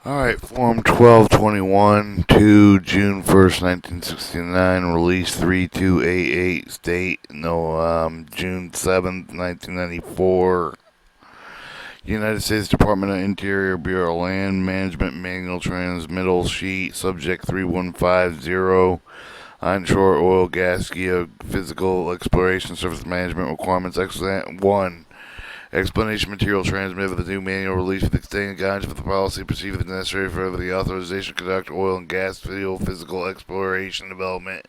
Alright, Form 1221 to June 1st, 1969, release 3288, state no, June 7th, 1994. United States Department of Interior Bureau Land Management Manual Transmittal Sheet, Subject 3150, Onshore Oil Gas Geophysical Exploration Surface Management Requirements, Excellent 1. Explanation material transmitted with the new manual release with extended guidance for the policy procedure necessary for the authorization to conduct oil and gas field physical exploration, development,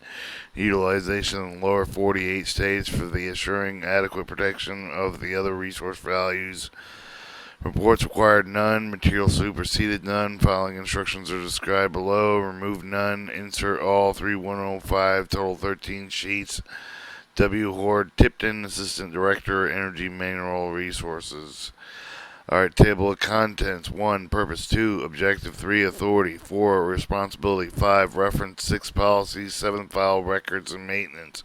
utilization in the lower 48 states for the assuring adequate protection of the other resource values. Reports required none. Material superseded none. Following instructions are described below. Remove none. Insert all. 3105. Total 13 sheets. W. Horde Tipton, Assistant Director, Energy Mineral Resources. Alright, table of contents. 1. Purpose. 2. Objective. 3. Authority. 4. Responsibility. 5. Reference. 6. Policies. 7. File records and maintenance.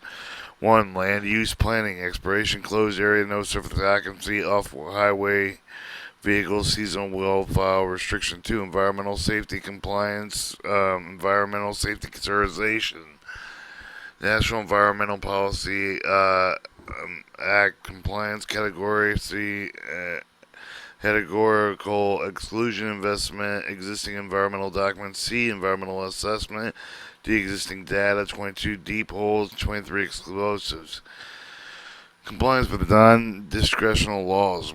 1. Land use planning. Exploration. Closed area. No surface occupancy. Off highway vehicles. Seasonal well file restriction. 2. Environmental safety compliance. Environmental safety consideration. National Environmental Policy Act compliance category C. Categorical exclusion investment, existing environmental documents, C. Environmental assessment, D. Existing data, 22 deep holes, 23 explosives. Compliance with non-discretional laws.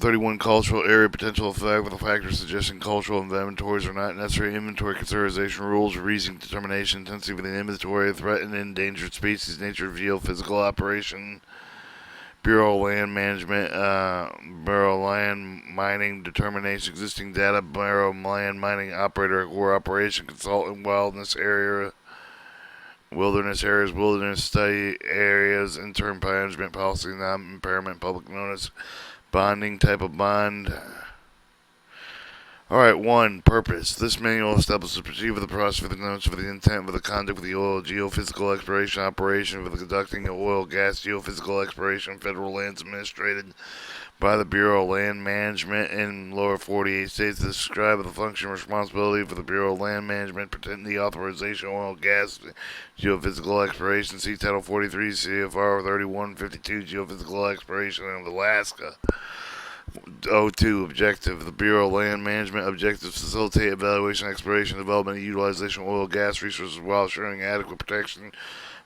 31 cultural area potential effect with the factors suggesting cultural inventories are not necessary. Inventory consideration rules, reason determination, intensity of the inventory, threatened and endangered species, nature of geophysical operation. Bureau of Land Management, Bureau of Land Mining determination, existing data, Bureau of Land Mining operator or operation consultant, wilderness areas, wilderness study areas, interim management policy, non-impairment, public notice, bonding, type of bond. Alright, 1. Purpose. This manual establishes a procedure for the process, for the notes, for the intent, for the conduct of the oil geophysical exploration operation, for the conducting of oil, gas, geophysical exploration, federal lands administered by the Bureau of Land Management in lower 48 states. To describe the function and responsibility for the Bureau of Land Management, pertaining the authorization of oil, gas, geophysical exploration. See Title 43 CFR 3152 Geophysical Exploration of Alaska. 02. Objective. The Bureau of Land Management objectives facilitate evaluation, exploration, development, and utilization of oil, gas resources while ensuring adequate protection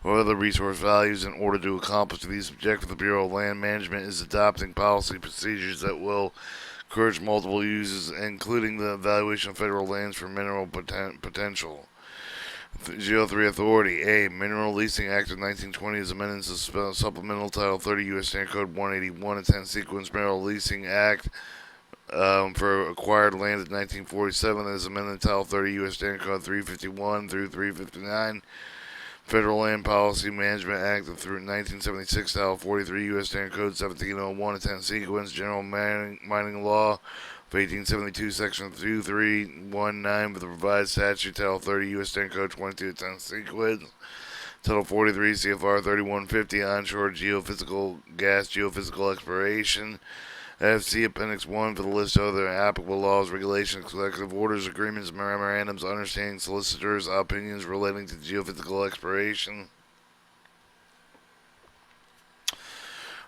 of other resource values. In order to accomplish these objectives, the Bureau of Land Management is adopting policy procedures that will encourage multiple uses, including the evaluation of federal lands for mineral potential. Geo3 Authority. A. Mineral Leasing Act of 1920 is amended to Supplemental Title 30 U.S. Standard Code 181 and 10 Sequence Mineral Leasing Act for acquired land of 1947 is amended to Title 30 U.S. Standard Code 351 through 359. Federal Land Policy Management Act of 1976, Title 43 U.S. Standard Code 1701 and 10 Sequence General Mining Law of 1872, Section 2319 with the revised statute, Title 30 U.S. Standard Code 2210 Sequence, Title 43 CFR 3150 Onshore Geophysical Gas Geophysical Exploration, FC Appendix 1 for the list of other applicable laws, regulations, collective orders, agreements, memorandums, understandings, solicitors, opinions relating to geophysical exploration.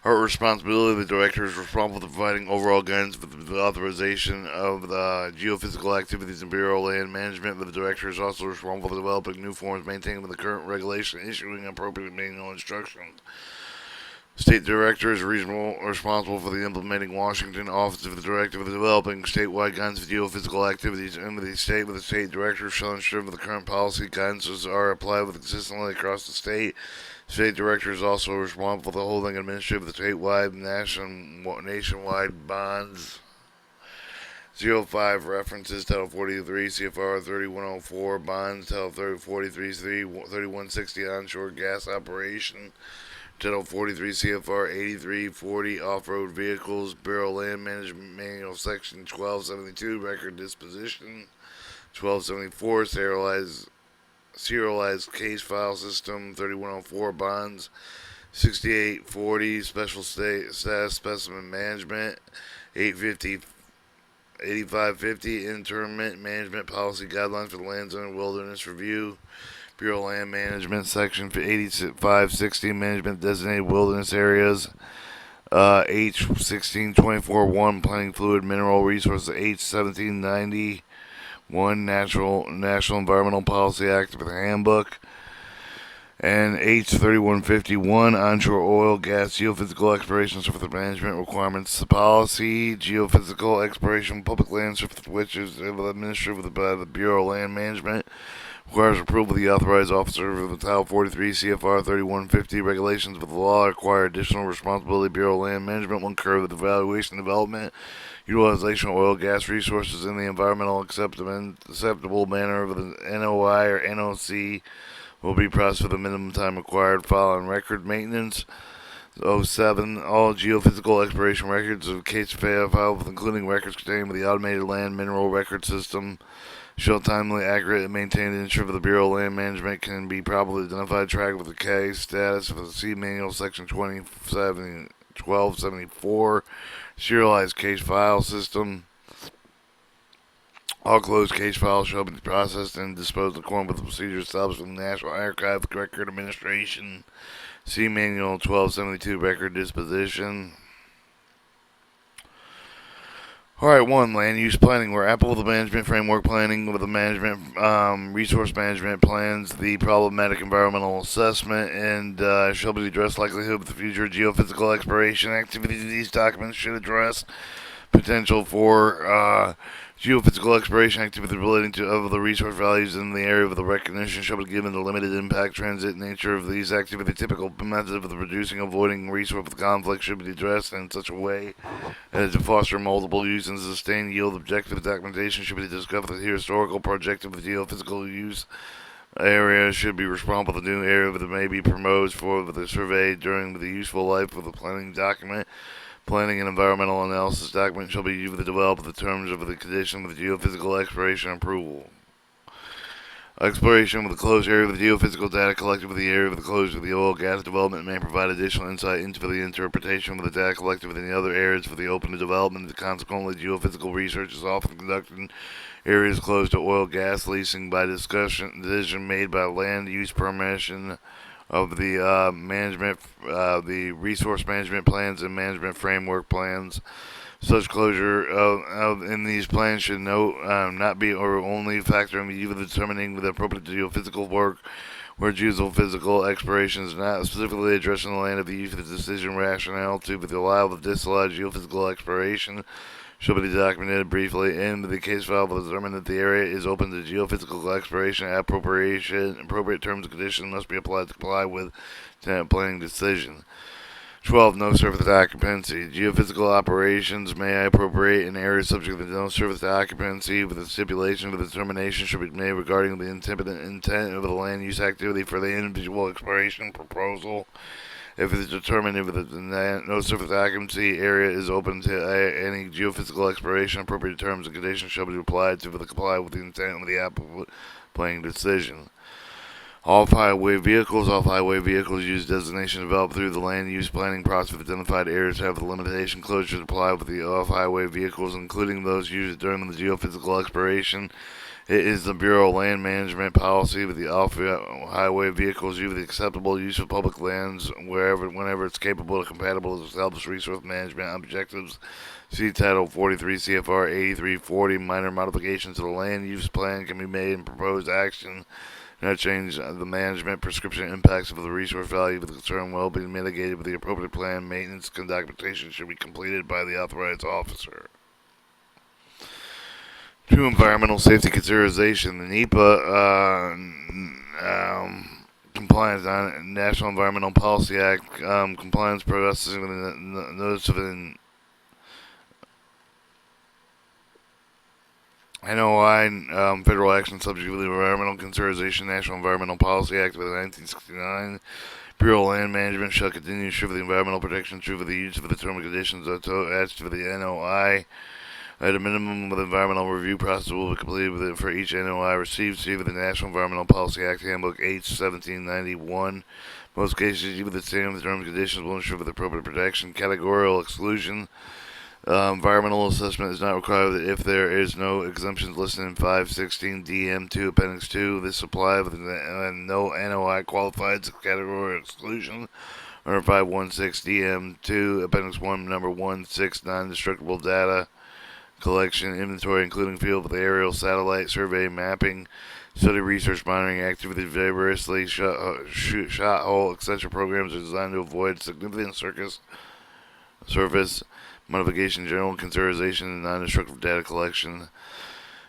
Her responsibility, the director is responsible for providing overall guidance for the authorization of the geophysical activities in Bureau of Land Management, but the director is also responsible for developing new forms, maintaining the current regulation, issuing appropriate manual instructions. State Director is responsible for the implementing Washington Office of the Director of the developing statewide guidance for geophysical activities in the state, with the State Director shall ensure that the current policy guidances are applied consistently across the state. State Director is also responsible for the holding and administration of the statewide nationwide bonds. 05 references Title 43 CFR 3104 bonds, Title 43 3160 onshore gas operation, Title 43 CFR 8340 off-road vehicles, Bureau of Land Management Manual Section 1272 record disposition, 1274 serialized case file system, 3104 bonds, 6840 special state status specimen management, 850 8550 Intermittent Management Policy Guidelines for the Land Zone and Wilderness Review. Bureau of Land Management, Section 8560 Management Designated Wilderness Areas. H 1624-1 Planning Fluid Mineral Resources. H 1791 National Environmental Policy Act with a Handbook. And H 3151 Onshore Oil, Gas, Geophysical Exploration Surface Management Requirements. The policy, geophysical exploration, public land surface, which is administered by the Bureau of Land Management, requires approval of the authorized officer of the Title 43 CFR 3150 regulations of the law. Require additional responsibility. Bureau of Land Management will concur with the evaluation, development, utilization of oil, gas resources in the environmental acceptable manner of the NOI or NOC will be processed for the minimum time required. Following record maintenance. 07. All geophysical exploration records of case file, including records contained with the automated land mineral record system, shall timely, accurate, and maintained and ensure that the Bureau of Land Management can be properly identified, tracked with the case status of the C Manual, Section 1274, serialized case file system. All closed case files shall be processed and disposed according with the procedures established in the National Archive Record Administration. See Manual 1272 Record Disposition. Alright, 1. Land use planning. Where applicable management framework planning with the management, resource management plans, the problematic environmental assessment, and shall be addressed likelihood of the future geophysical exploration activities. These documents should address potential for geophysical exploration activity relating to of the resource values in the area of the recognition shall be given the limited impact transit nature of these activities. Typical method of the reducing, avoiding resource conflict should be addressed in such a way as to foster multiple use and sustain yield. Objective documentation should be discussed with the historical projective of geophysical use. Area should be responsible for the new area that may be proposed for the survey during the useful life of the planning document. Planning and environmental analysis document shall be used to develop the terms of the condition of the geophysical exploration approval. Exploration with the closed area of the geophysical data collected with the area of the closed of the oil gas development may provide additional insight into the interpretation of the data collected within the other areas for the open development. Consequently, geophysical research is often conducted in areas closed to oil gas leasing by decision made by land use permission of the the resource management plans and management framework plans. Such closure in these plans should not be or only factor in view of determining the appropriate geophysical work where geophysical exploration is not specifically addressing the land of the use of the decision rationale to allow the disallowed geophysical exploration shall be documented briefly in the case file will determine that the area is open to geophysical exploration. Appropriate terms and conditions must be applied to comply with tenant planning decision. 12. No surface occupancy. Geophysical operations may appropriate an area subject to no surface occupancy with a stipulation of the determination should be made regarding the intent of the land use activity for the individual exploration proposal. If it is determined if the no surface occupancy area is open to any geophysical exploration, appropriate terms and conditions shall be applied to comply with the intent of the applicable planning decision. Off-highway vehicles. Off-highway vehicles use designation developed through the land use planning process with identified areas have the limitation closures apply with the off-highway vehicles, including those used during the geophysical exploration. It is the Bureau of Land Management policy with the off-highway vehicles use the acceptable use of public lands whenever it's capable and compatible with established resource management objectives. See Title 43 CFR 8340. Minor modifications to the land use plan can be made in proposed action. Not change the management prescription impacts of the resource value of the concern will be mitigated with the appropriate plan. Maintenance and documentation should be completed by the authorized officer. 2. Environmental safety consideration. The NEPA compliance on National Environmental Policy Act compliance processing with the notice of an NOI, federal action subject to the Environmental Conservation National Environmental Policy Act of 1969. Bureau of Land Management shall continue to ensure the environmental protection true for the use of the term and conditions attached to the NOI. At a minimum, the environmental review process will be completed for each NOI received. See the National Environmental Policy Act Handbook H 1791. Most cases, even the same terms and conditions will ensure for the appropriate protection. Categorical exclusion. Environmental assessment is not required if there is no exemptions listed in 516 DM2 Appendix 2. This applies with no NOI qualified category exclusion under 516 DM2 Appendix 1 number 16 non-destructible data collection inventory including field with aerial satellite survey mapping study research monitoring activity vigorously shot hole etc. programs are designed to avoid significant surface modification, general conservation, and non-destructive data collection.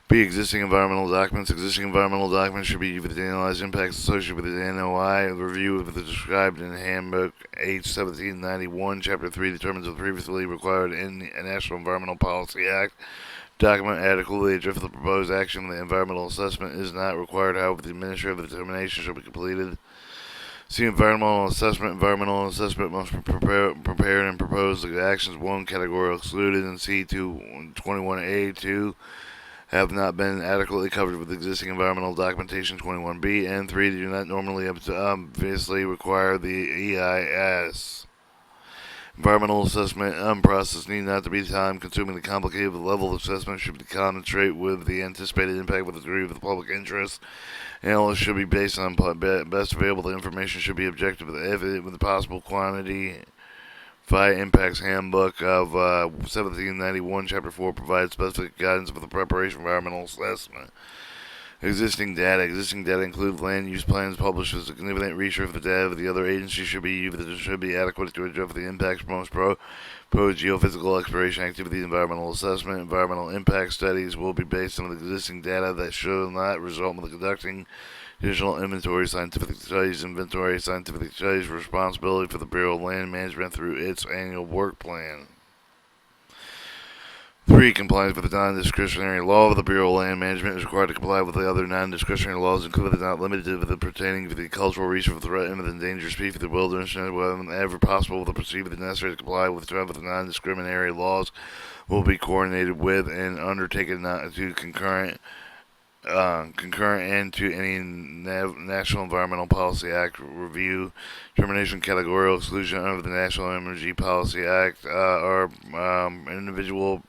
B. Existing environmental documents. Existing environmental documents should be used to analyze impacts associated with the NOI. The review of the described in Handbook H1791, Chapter 3 determines the previously required in the National Environmental Policy Act. Document adequately address the proposed action. The environmental assessment is not required, however, the administrative determination should be completed. See environmental assessment. Environmental assessment must be prepared and propose the actions 1 category excluded and C21A2 have not been adequately covered with existing environmental documentation 21B and 3 do not normally obviously require the EIS. Environmental assessment process need not to be time consuming. The complicated level of assessment should be commensurate with the anticipated impact with the degree of the public interest. Analysis should be based on best available information, should be objective with the possible quantity. Via Impacts Handbook of 1791, Chapter 4 provides specific guidance for the preparation of environmental assessment. Existing data. Existing data include land use plans published with significant research of the data of the other agencies should be adequate to address the impacts from most proposed geophysical exploration activities. Environmental assessment. Environmental impact studies will be based on the existing data that should not result in the conducting additional inventory, scientific studies, responsibility for the Bureau of Land Management through its annual work plan. 3. Compliance with the non-discretionary law of the Bureau of Land Management is required to comply with the other non-discretionary laws, including but not limited to the pertaining to the cultural resource threatened with endangered species of the wilderness, and whenever possible, the procedure necessary to comply with the non-discriminatory laws will be coordinated with and undertaken not to concurrent and to any National Environmental Policy Act review, termination, categorical exclusion under the National Energy Policy Act, or individual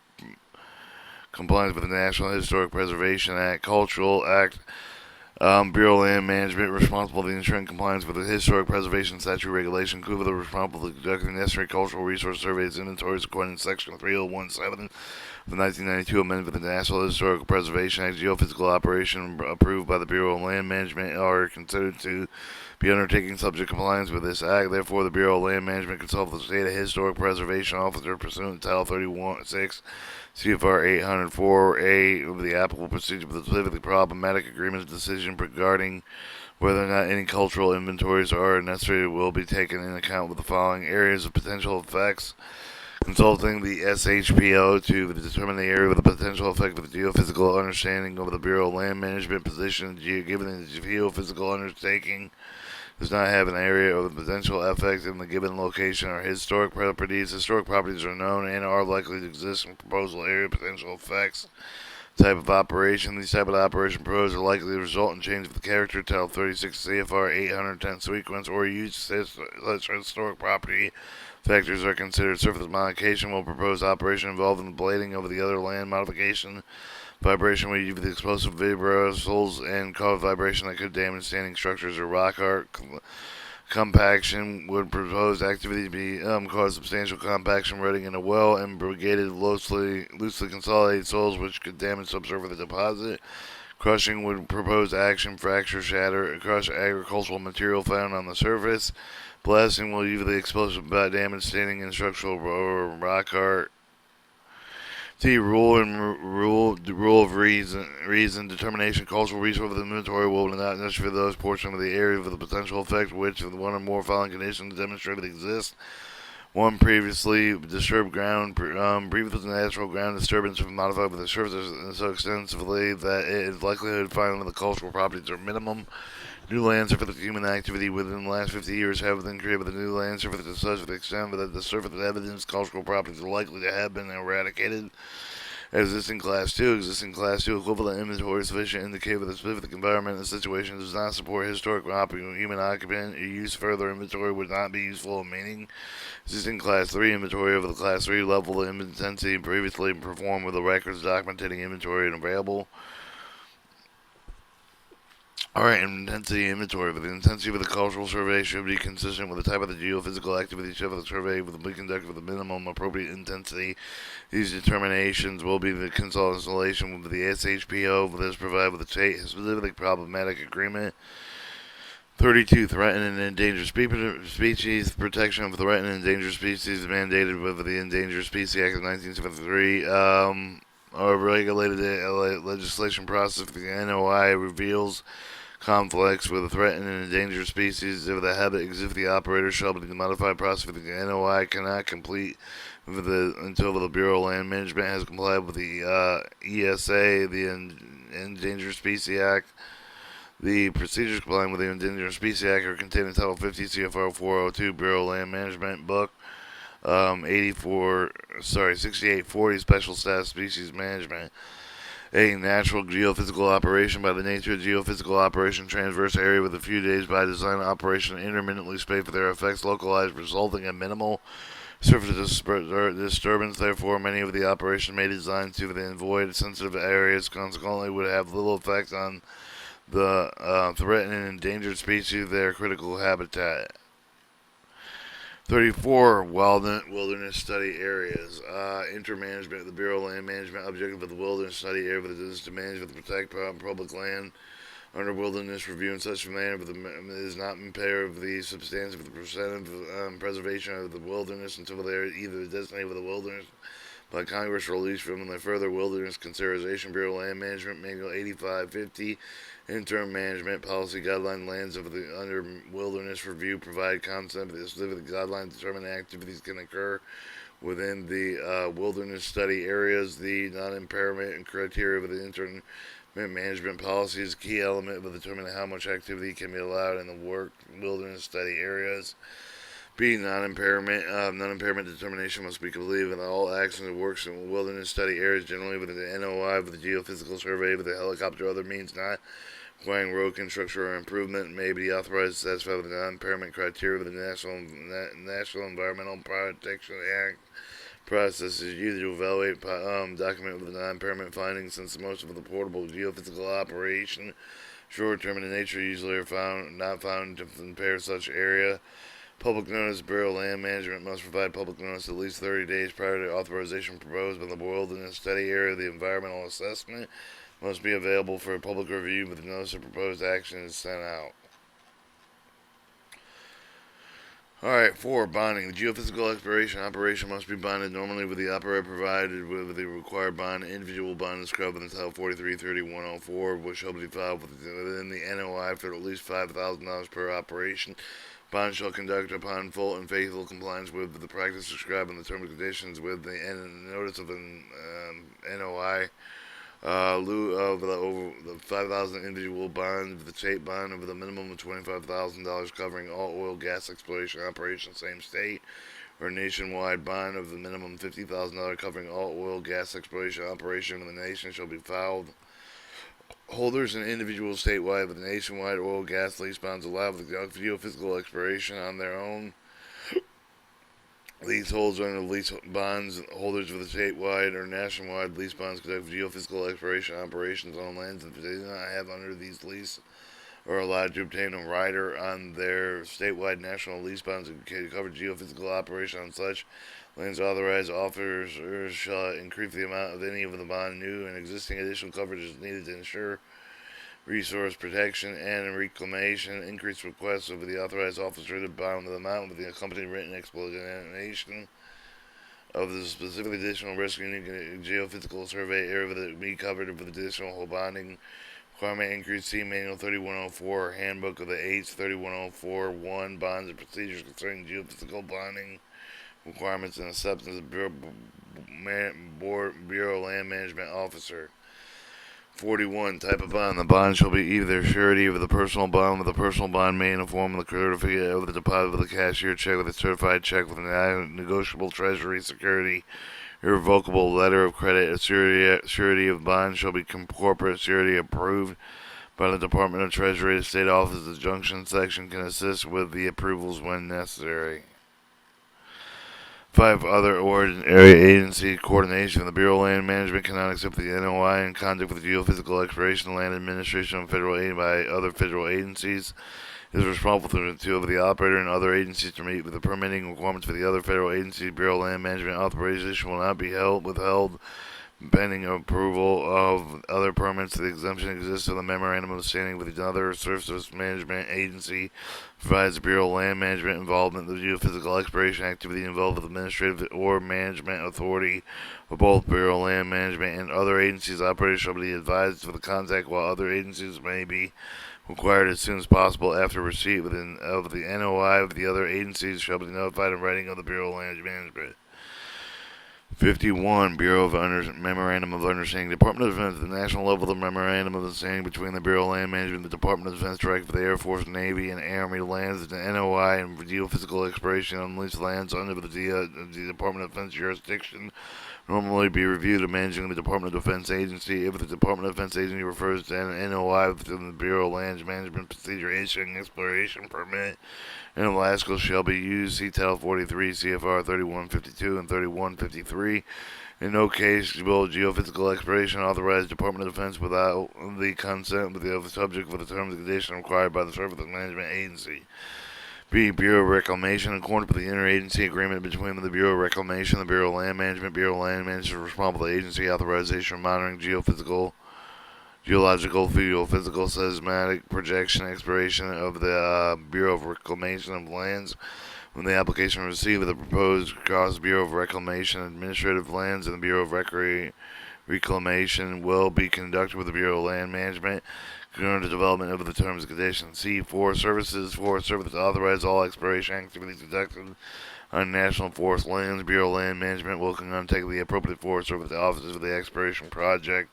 compliance with the National Historic Preservation Act, Cultural Act, Bureau of Land Management responsible for ensuring compliance with the Historic Preservation Statute regulation, including the responsible for conducting necessary cultural resource surveys inventories according to Section 3017 of the 1992 amendment to the National Historic Preservation Act. Geophysical operation approved by the Bureau of Land Management are considered to be undertaking subject compliance with this act. Therefore, the Bureau of Land Management consults the State Historic Preservation Officer pursuant to Title 31(6) CFR 804A of the applicable procedure for the specifically problematic agreement decision regarding whether or not any cultural inventories are necessary will be taken into account with the following areas of potential effects. Consulting the SHPO to determine the area of the potential effect of the geophysical understanding of the Bureau of Land Management position, given the geophysical undertaking does not have an area of the potential effect in the given location or historic properties. Historic properties are known and are likely to exist in proposal area potential effects. Type of operation. These type of operation proposed are likely to result in change of the character, Title 36 CFR 810 sequence, or use such historic property. Factors are considered surface modification will propose operation involving the blading over the other land modification. Vibration will use the explosive vibrosals and cause vibration that could damage standing structures or rock art. Compaction would propose activity to be cause substantial compaction, rutting in a well, and brigaded loosely consolidated soils which could damage subsurface deposit. Crushing would propose action, fracture, shatter, crush agricultural material found on the surface. Blasting will use the explosive damage standing in structural or rock art. T. Rule of reason determination. Cultural resource of the inventory will not necessarily for those portions of the area of the potential effect which one or more following conditions demonstrated exist. 1. Previously disturbed ground. Previously natural ground disturbance is modified with the surface so extensively that its likelihood of finding the cultural properties are minimum. New land surface human activity within the last 50 years have been created with a new land surface to such an extent that the surface evidence cultural properties are likely to have been eradicated. Existing Class 2. Existing Class 2 equivalent inventory sufficient to indicate whether the specific environment and situation does not support historic human occupant. Use further inventory would not be useful or meaning. Existing Class 3 inventory over the Class 3 level of intensity previously performed with the records documenting inventory and available. Alright, intensity inventory. The intensity of the cultural survey should be consistent with the type of the geophysical activity of the survey with the conducted with the minimum appropriate intensity. These determinations will be the consultation with the SHPO. This provide with a specific problematic agreement. 32. Threatened and endangered species. Protection of threatened and endangered species mandated with the Endangered Species Act of 1973. Our regulated legislation process for the NOI reveals conflicts with a threatened and endangered species. If the habit exists, the operator shall be the modified process for the NOI cannot complete until the Bureau of Land Management has complied with the ESA, the Endangered Species Act. The procedures complying with the Endangered Species Act are contained in Title 50 CFR 402 Bureau of Land Management Book 6840 Special Status Species Management. A natural geophysical operation. By the nature of geophysical operation, transverse area with a few days by design operation intermittently spaced for their effects localized, resulting in minimal surface disturbance. Therefore, many of the operations may be designed to avoid sensitive areas, consequently would have little effect on the threatened and endangered species of their critical habitat. 34. Wilderness study areas. Intermanagement. The Bureau of Land Management objective of the wilderness study area is to manage and protect public land under wilderness review in such a manner that it is not impaired of the substance of the preservation of the wilderness until they are either designated with the wilderness by Congress or released from the further wilderness conservation. Bureau of Land Management Manual 8550. Interim management policy guideline lands of the under wilderness review provide concept of the specific guidelines determine activities can occur within the wilderness study areas. The non-impairment and criteria of the interim management policy is a key element of determining how much activity can be allowed in the wilderness study areas. B. Non-impairment. Non-impairment determination must be completed in all actions and works in wilderness study areas, generally with the NOI, with the geophysical survey, with the helicopter, other means not requiring road construction or improvement may be authorized to satisfy the non-impairment criteria of the National Environmental Protection Act. Process is used to evaluate document with the non-impairment findings, since most of the portable geophysical operation short-term in nature usually are not found to impair such area. Public notice. Bureau of Land Management must provide public notice at least 30 days prior to authorization proposed by the wilderness study area. The environmental assessment must be available for public review, but the notice of proposed action is sent out. Alright, 4. Bonding. The geophysical exploration operation must be bonded normally with the operator provided with the required bond. Individual bond is described in Title 4330-104, which shall be filed within the NOI for at least $5,000 per operation. Bond shall conduct upon full and faithful compliance with the practice described in the terms and conditions with the notice of an NOI. Lieu of the 5,000 individual bond, the state bond over the minimum of $25,000 covering all oil gas exploration operations, same state, or nationwide bond of the minimum $50,000 covering all oil gas exploration operation in the nation shall be filed. Holders and individuals statewide with nationwide oil gas lease bonds allowed with geophysical exploration on their own. Leaseholders under lease bonds, holders of the statewide or nationwide lease bonds conduct geophysical exploration operations on lands that they do not have under these lease are allowed to obtain a rider on their statewide national lease bonds and cover geophysical operation on such lands. Authorized officers shall increase the amount of any of the bond. New and existing additional coverage is needed to ensure resource protection and reclamation. Increased requests of the authorized officer to bond the amount with the accompanying written explanation of the specific additional risk unique geophysical survey area that be covered with additional bonding requirement. Increase. See Manual 3104 Handbook of the 8th 3104-1 Bonds and Procedures concerning geophysical bonding requirements and acceptance of Bureau of Land Management Officer. 41. Type of bond. The bond shall be either surety of the personal bond, with the personal bond made in the form of the certificate of the deposit of the cashier check with a certified check with a negotiable treasury security Irrevocable letter of credit, a surety of bond shall be corporate surety approved by the Department of Treasury. The State Office of the Junction Section can assist with the approvals when necessary. 5. Other ordinary agency coordination. The Bureau of Land Management cannot accept the NOI in conduct with the Geophysical Exploration, Land Administration, and federal aid by other federal agencies. It is responsible to the operator and other agencies to meet with the permitting requirements for the other federal agencies. Bureau of Land Management authorization will not be withheld pending approval of other permits. The exemption exists in the memorandum of understanding with another surface management agency. Provides the Bureau of Land Management involvement in the geophysical exploration activity involved with administrative or management authority of both Bureau of Land Management and other agencies. Operators shall be advised of the contact while other agencies may be required as soon as possible after receipt of the NOI of the other agencies shall be notified in writing of the Bureau of Land Management. 51. Bureau of Memorandum of Understanding. Department of Defense. At the national level, the Memorandum of Understanding between the Bureau of Land Management, the Department of Defense, Director for the Air Force, Navy, and Army lands, the NOI, and geophysical exploration on leased lands under the Department of Defense jurisdiction normally be reviewed and managing the Department of Defense agency. If the Department of Defense agency refers to an NOI within the Bureau of Land Management procedure, issuing exploration permit in Alaska shall be used. See Title 43 CFR 3152 and 3153. In no case will geophysical exploration authorize Department of Defense without the consent of the subject for the terms and conditions required by the Surface Management Agency. B. Bureau of Reclamation. In accordance with the interagency agreement between the Bureau of Reclamation and the Bureau of Land Management, Bureau of Land Management is responsible agency authorization, monitoring geological, geophysical, seismic projection, exploration of the Bureau of Reclamation of lands. When the application is received with the proposed cost, Bureau of Reclamation administrative lands and the Bureau of Reclamation will be conducted with the Bureau of Land Management. Concurrent development of the terms and conditions. C. Forest Services. Forest Service authorize all exploration activities conducted on national forest lands. Bureau of Land Management will undertake the appropriate Forest Service offices of the exploration project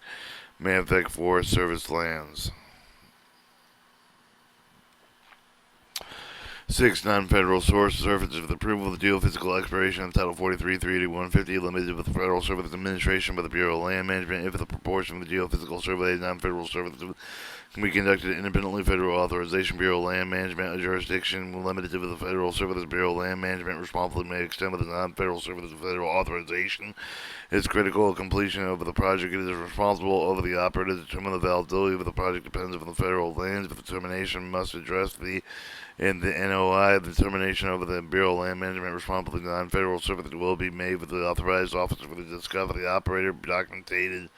may affect Forest Service lands. 6. Non-federal source services with approval of the geophysical exploration of Title 43, 38150, limited with the Federal Service Administration by the Bureau of Land Management if the proportion of the geophysical survey non-federal services can be conducted independently. Federal authorization. Bureau of Land Management, a jurisdiction limited to the Federal Service. Bureau of Land Management responsibility may extend with the non-federal service. Federal authorization is critical. Completion of the project. It is responsible over the operator to determine the validity of the project depends on the federal lands. The determination must address the NOI. The determination over the Bureau of Land Management responsibility non-federal service will be made with the authorized officer for the discovery of the operator documented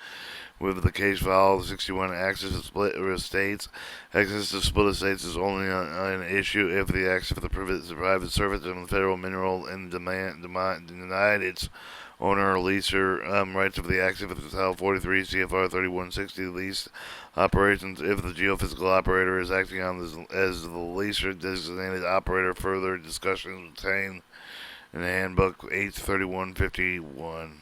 with the case file. 61. Access to split estates. Access to split estates is only an issue if the access for the private service and the federal mineral and denied its owner or leaser rights of the access of the Title 43 CFR 3160 lease operations. If the geophysical operator is acting on as the leaser designated operator, further discussions obtained in the handbook 83151.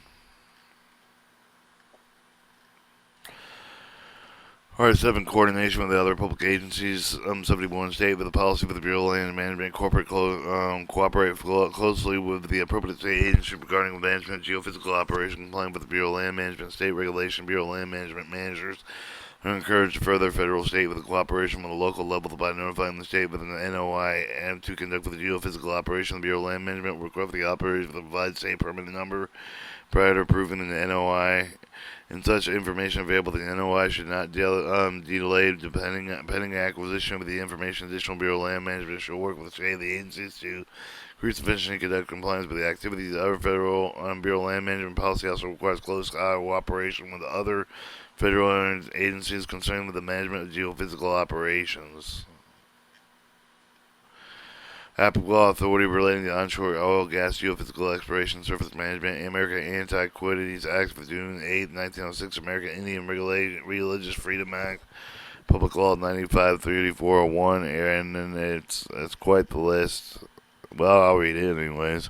Part 7. Coordination with the other public agencies. 71. State with the policy for the Bureau of Land Management. Cooperate closely with the appropriate state agency regarding the management of geophysical operations. Complying with the Bureau of Land Management. State regulation. Bureau of Land Management managers are encouraged to further federal state with the cooperation from the local level by notifying the state with an NOI and to conduct with the geophysical operation. The Bureau of Land Management will require the operators to provide state permit number prior to approving the NOI. And such information available, the NOI should not delay pending acquisition of the information. Additional Bureau of Land Management shall work with the state of the agencies to increase efficiency and conduct compliance with the activities. Other federal Bureau of Land Management policy also requires close cooperation with other federal agencies concerned with the management of geophysical operations. Applicable authority relating to onshore oil, gas, geophysical exploration, surface management, American Antiquities Act of June 8, 1906, American Indian Religious Freedom Act, Public Law 95-38401, and then it's quite the list. Well, I'll read it anyways.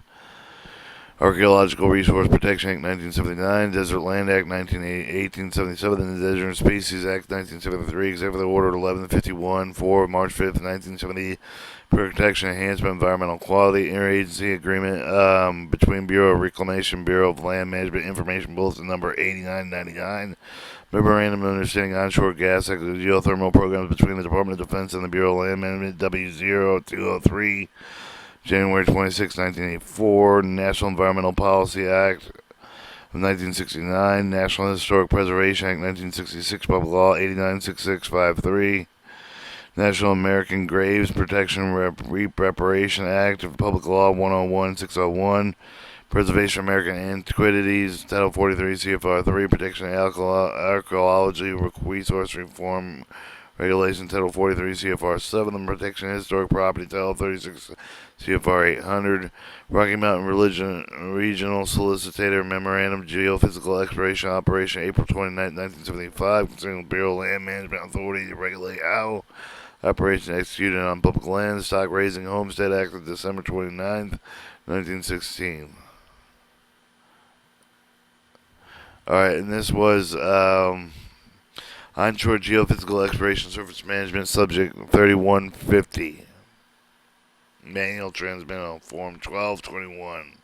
Archaeological Resource Protection Act 1979, Desert Land Act 1877, and the Endangered Species Act 1973, except for the Order 1151, 4 March 5th, 1970, Protection Enhancement Environmental Quality Interagency Agreement between Bureau of Reclamation, Bureau of Land Management Information Bulletin number 8999, Memorandum of Understanding Onshore Gas Geothermal Programs between the Department of Defense and the Bureau of Land Management W0203, January 26, 1984, National Environmental Policy Act of 1969, National Historic Preservation Act 1966, Public Law 896653, National American Graves Protection Reparation Act of Public Law 101601, Preservation of American Antiquities, Title 43 CFR 3, Protection of Archaeology Resource Reform Regulation, Title 43 CFR 7, the Protection of Historic Property, Title 36 CFR 800, Rocky Mountain Regional Solicitor Memorandum, Geophysical Exploration Operation, April 29, 1975, concerning the Bureau of Land Management Authority to regulate how operation executed on public land, Stock Raising Homestead Act of December 29, 1916. Alright, and this was Onshore Geophysical Exploration Surface Management Subject 3150. Manual transmittal Form 1221.